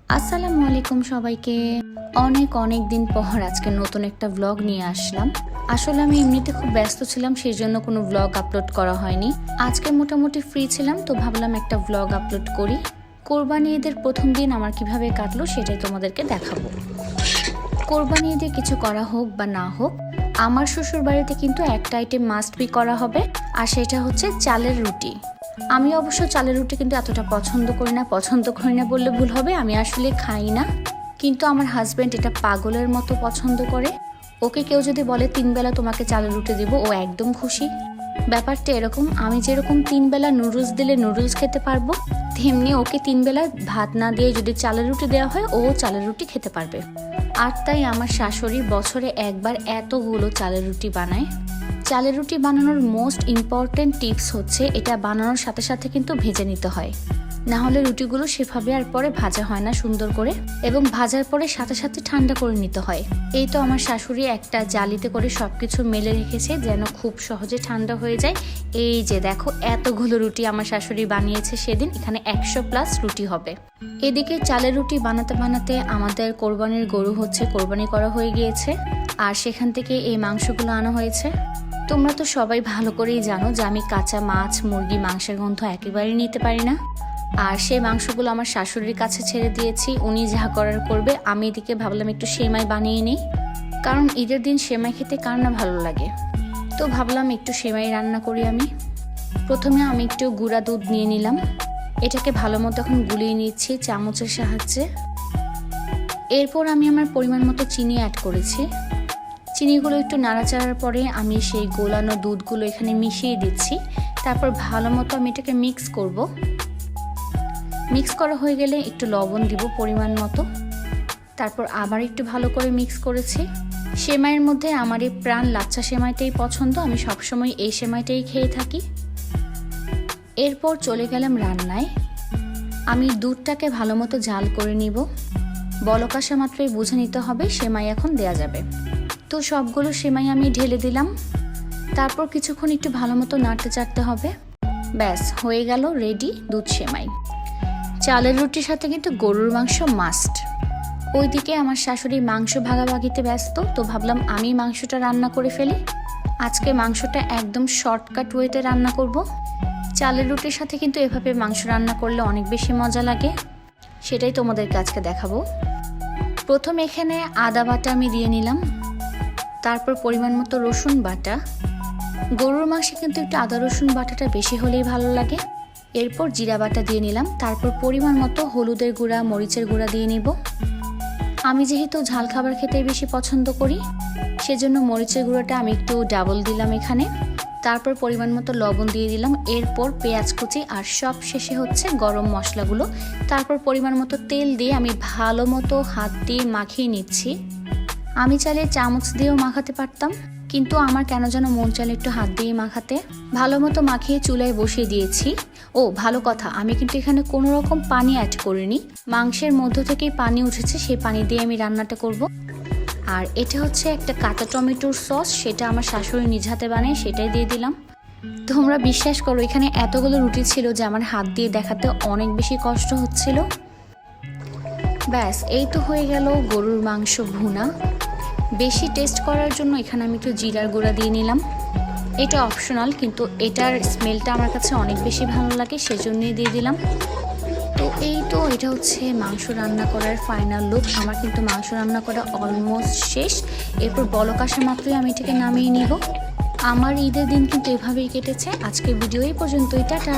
আসসালামু আলাইকুম সবাইকে। অনেক দিন পর আজকে নতুন একটা ব্লগ নিয়ে আসলাম। আসলে আমি এমনিতে খুব ব্যস্ত ছিলাম, সেই জন্য কোনো ব্লগ আপলোড করা হয়নি। আজকে মোটামুটি ফ্রি ছিলাম, তো ভাবলাম একটা ব্লগ আপলোড করি। কোরবানি ঈদের প্রথম দিন আমার কিভাবে কাটলো সেটাই তোমাদেরকে দেখাবো। কোরবানি ঈদে কিছু করা হোক বা না হোক, আমার শ্বশুর বাড়িতে কিন্তু একটা আইটেম মাস্ট বি করা হবে, আর সেটা হচ্ছে চালের রুটি। আমি অবশ্য চালের রুটি কিন্তু এতটা পছন্দ করি না বললে ভুল হবে, আমি আসলে খাই না। কিন্তু আমার হাজব্যান্ড এটা পাগলের মতো পছন্দ করে। ওকে কেউ যদি বলে 3 বেলা তোমাকে চালের রুটি দিব, ও একদম খুশি। ব্যাপারটা এরকম, আমি যেরকম 3 বেলা নুডলস দিলে নুডলস খেতে পারবো, তেমনি ওকে 3 বেলা ভাত না দিয়ে যদি চালের রুটি দেওয়া হয়, ও চালের রুটি খেতে পারবে। আর তাই আমার শাশুড়ি বছরে একবার এতগুলো চালের রুটি বানায়। চালের রুটি বানানোর মোস্ট ইম্পর্টেন্ট টিপস হচ্ছে, এটা বানানোর সাথে সাথে কিন্তু ভেজে নিতে হয়, না হলে রুটিগুলো সেভাবে আর পরে ভাজা হয় না সুন্দর করে, এবং ভাজার পরে সাথে সাথে ঠান্ডা করে নিতে হয়। এই তো আমার শাশুড়ি একটা জালিতে করে সবকিছু মেলে রেখেছে যেন খুব সহজে ঠান্ডা হয়ে যায়। এই যে দেখো, এতগুলো রুটি আমার শাশুড়ি বানিয়েছে সেদিন, এখানে 100+ রুটি হবে। এদিকে চালের রুটি বানাতে বানাতে আমাদের কোরবানির গরু কোরবানি করা হয়ে গিয়েছে, আর সেখান থেকে এই মাংসগুলো আনা হয়েছে। তোমরা তো সবাই ভালো করেই জানো যে আমি কাঁচা মাছ, মুরগি, মাংসের গন্ধ একেবারেই নিতে পারি না। আর সেই মাংসগুলো আমার শাশুড়ির কাছে ছেড়ে দিয়েছি, উনি যা করার করবে। আমি এদিকে ভাবলাম একটু সেমাই বানিয়ে নিই, কারণ ঈদের দিন সেমাই খেতে কার না ভালো লাগে। তো ভাবলাম একটু সেমাই রান্না করি আমি। প্রথমে আমি একটু গুঁড়া দুধ নিয়ে নিলাম, এটাকে ভালো মতো এখন গুলিয়ে নিচ্ছি চামচের সাহায্যে। এরপর আমি আমার পরিমাণ মতো চিনি অ্যাড করেছি। চিনিগুলো একটু নাড়াচাড়ার পরে আমি সেই গোলানো দুধগুলো এখানে মিশিয়ে দিচ্ছি। তারপর ভালো মতো আমি এটাকে মিক্স করব। মিক্স করা হয়ে গেলে একটু লবণ দিব পরিমাণ মতো। তারপর আবার একটু ভালো করে মিক্স করেছি। সেমাইয়ের মধ্যে আমার এই প্রাণ লাচ্ছা সেমাইটাই পছন্দ, আমি সবসময় এই সেমাইটাই খেয়ে থাকি। এরপর চলে গেলাম রান্নায়। আমি দুধটাকে ভালো মতো জাল করে নিব। বলক আসা মাত্রই বুঝে নিতে হবে সেমাই এখন দেয়া যাবে। তো সবগুলো সেমাই আমি ঢেলে দিলাম। তারপর কিছুক্ষণ একটু ভালো মতো নাড়তে চাড়তে হবে। ব্যাস হয়ে গেল রেডি দুধ সেমাই। চালের রুটির সাথে কিন্তু গরুর মাংস মাস্ট। ওইদিকে আমার শাশুড়ি মাংস ভাগাভাগিতে ব্যস্ত, তো ভাবলাম আমি মাংসটা রান্না করে ফেলি। আজকে মাংসটা একদম শর্টকাট ওয়েতে রান্না করব। চালের রুটির সাথে কিন্তু এভাবে মাংস রান্না করলে অনেক বেশি মজা লাগে, সেটাই তোমাদেরকে আজকে দেখাবো। প্রথম এখানে আদা বাটা আমি দিয়ে নিলাম, তারপর পরিমাণ মতো রসুন বাটা। গরুর মাংসে কিন্তু একটু আদা রসুন বাটাটা বেশি হলেই ভালো লাগে। এরপর জিরা বাটা দিয়ে নিলাম, তারপর পরিমাণ মতো হলুদের গুঁড়া, মরিচের গুঁড়া দিয়ে নিব। আমি যেহেতু ঝাল খাবার খেতে বেশি পছন্দ করি, সেজন্য মরিচের গুঁড়াটা আমি একটু ডাবল দিলাম এখানে। তারপর পরিমাণ মতো লবণ দিয়ে দিলাম। এরপর পেঁয়াজ কুচি, আর সব শেষে হচ্ছে গরম মশলাগুলো। তারপর পরিমাণ মতো তেল দিয়ে আমি ভালো মতো হাত দিয়ে মাখিয়ে নিচ্ছি। আমি চাইলে চামচ দিয়েও মাখাতে পারতাম, কিন্তু আমার কেন যেন মন চাইলে একটু হাত দিয়ে মাখাতে। ভালো মতো মাখিয়ে চুলায় বসিয়ে দিয়েছি। ও ভালো কথা, আমি কিন্তু এখানে কোনো রকম পানি অ্যাড করিনি, মাংসের মধ্য থেকেই পানি উঠেছে, সেই পানি দিয়ে আমি রান্নাটা করব। আর এটা হচ্ছে একটা কাঁচা টমেটোর সস, সেটা আমার শাশুড়ি নিজ হাতে বানায়, সেটাই দিয়ে দিলাম। তোমরা বিশ্বাস করো, এখানে এতগুলো রুটি ছিল যে আমার হাত দিয়ে দেখাতে অনেক বেশি কষ্ট হচ্ছিল। ব্যাস এই তো হয়ে গেল গরুর মাংস ভুনা। বেশি টেস্ট করার জন্য এখানে আমি একটু জিরার গুঁড়া দিয়ে নিলাম। এটা অপশনাল, কিন্তু এটার স্মেলটা আমার কাছে অনেক বেশি ভালো লাগে, সেজন্যই দিয়ে দিলাম। তো এই তো এটা হচ্ছে মাংস রান্না করার ফাইনাল লুক। আমার কিন্তু মাংস রান্না করা অলমোস্ট শেষ। এরপর বলক আসা মাত্রই আমি এটাকে নামিয়ে নিব। আমার ঈদের দিন কিন্তু এভাবেই কেটেছে। আজকের ভিডিও এই পর্যন্তই, টাটা।